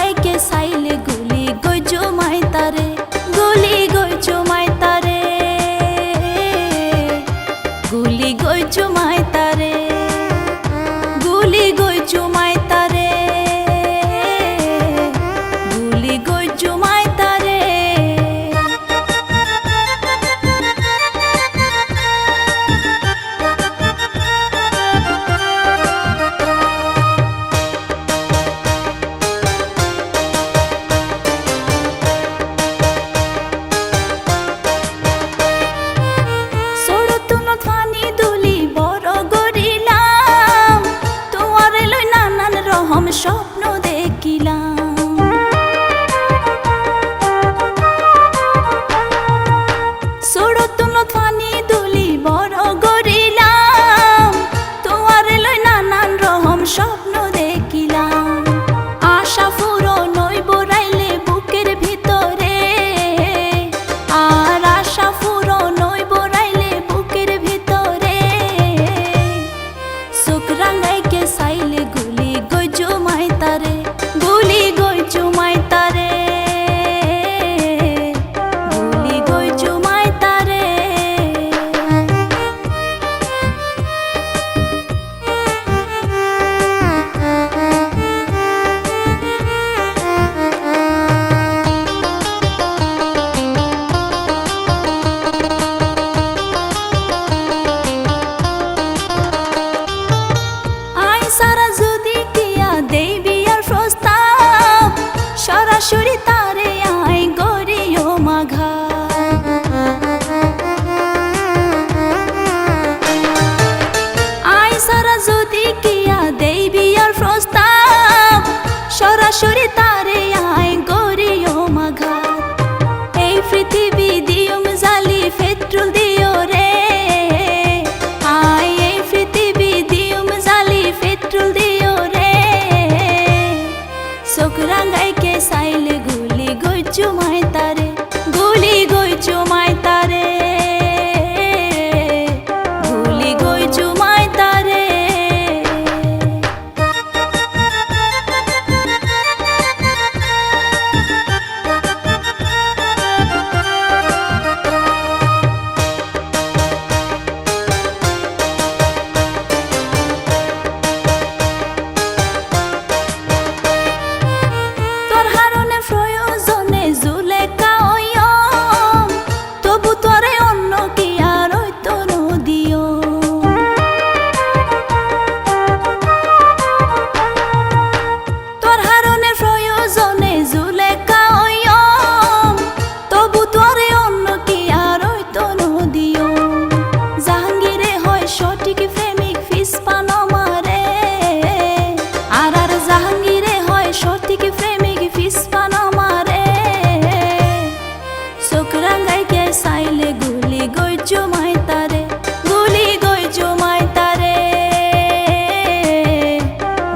রাঙ্গাইকে সাইলে গুলি গই জমাই তারে, গুলি গই জমাই তারে, গুলি গই জমাই তারে, গুলি গই জমাই তারে, গুলি গই জমাই তারে। স্বপ্ন দেখিলাম সরতুন ফানি দুলি বড় গড়িলাম, তোমার লই নানান রকম স্বপ্ন দেখিলাম। আশা পূরণ হইব রাইলে বুকের ভিতরে, আর আশা পূরণ হইব রাইলে বুকের ভিতরে। চোখ রাঙ্গাইকে চাইলে গুলি গই জমাই তারে, গুলি গই জমাই তারে, গুলি গই জমাই তারে। আই সারা যদি কিয়া দেই বিয়ার প্রস্তাব, সরাসরি তারে আই গড়িও মাঘা। আই সারা যদি কিয়া দেই বিয়ার প্রস্তাব, সরাসরি তারে আই গড়িও মাঘা। এই পৃথিবী দিয়ম জালি পেট্রোল দিও রে, আই এই পৃথিবী দিয়ম জালি পেট্রোল দিও রে। চোখ রাঙ্গাইকে চাইলে গুলি গই জমাই তারে, গুলি গই জমাই তারে, গুলি গই জমাই তারে। তোর হারনে প্রয়োজনে জুলেখা হইয়ম, তবু তোরে অন্য কি আর হইতো নদিও। তোর হারনে প্রয়োজনে জুলেখা হইয়ম, তবু তোরে অন্য কি আর হইতো নদিও। জাহাঙ্গীরে হয় সঠিক প্রেমিক ফিসপানো মারে, আর আর জাহাঙ্গীরে হয় সঠিক প্রেমিক ফিসপানো মারে। চোখ রাঙ্গাইকে চাইলে গুলি গই জমাই তারে, গুলি গই জমাই তারে,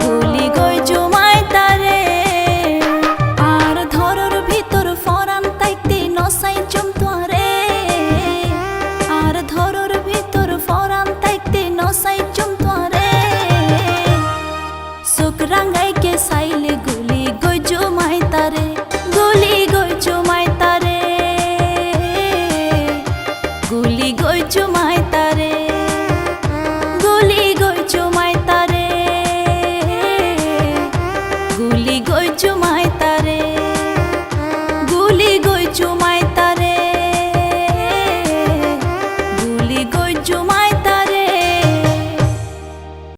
গুলি গই জমাই তারে। আর ধরর ভিতর ফরান তাইতে নসাই জমতোয়ারে, আর ধরর ভিতর ফরান তাইতে নসাই জমতোয়ারে। চোখ রাঙ্গাইকে চাইলে গুলি গই জমাই তারে, গুলি গই জমাই তারে, গুলি গই জমাই।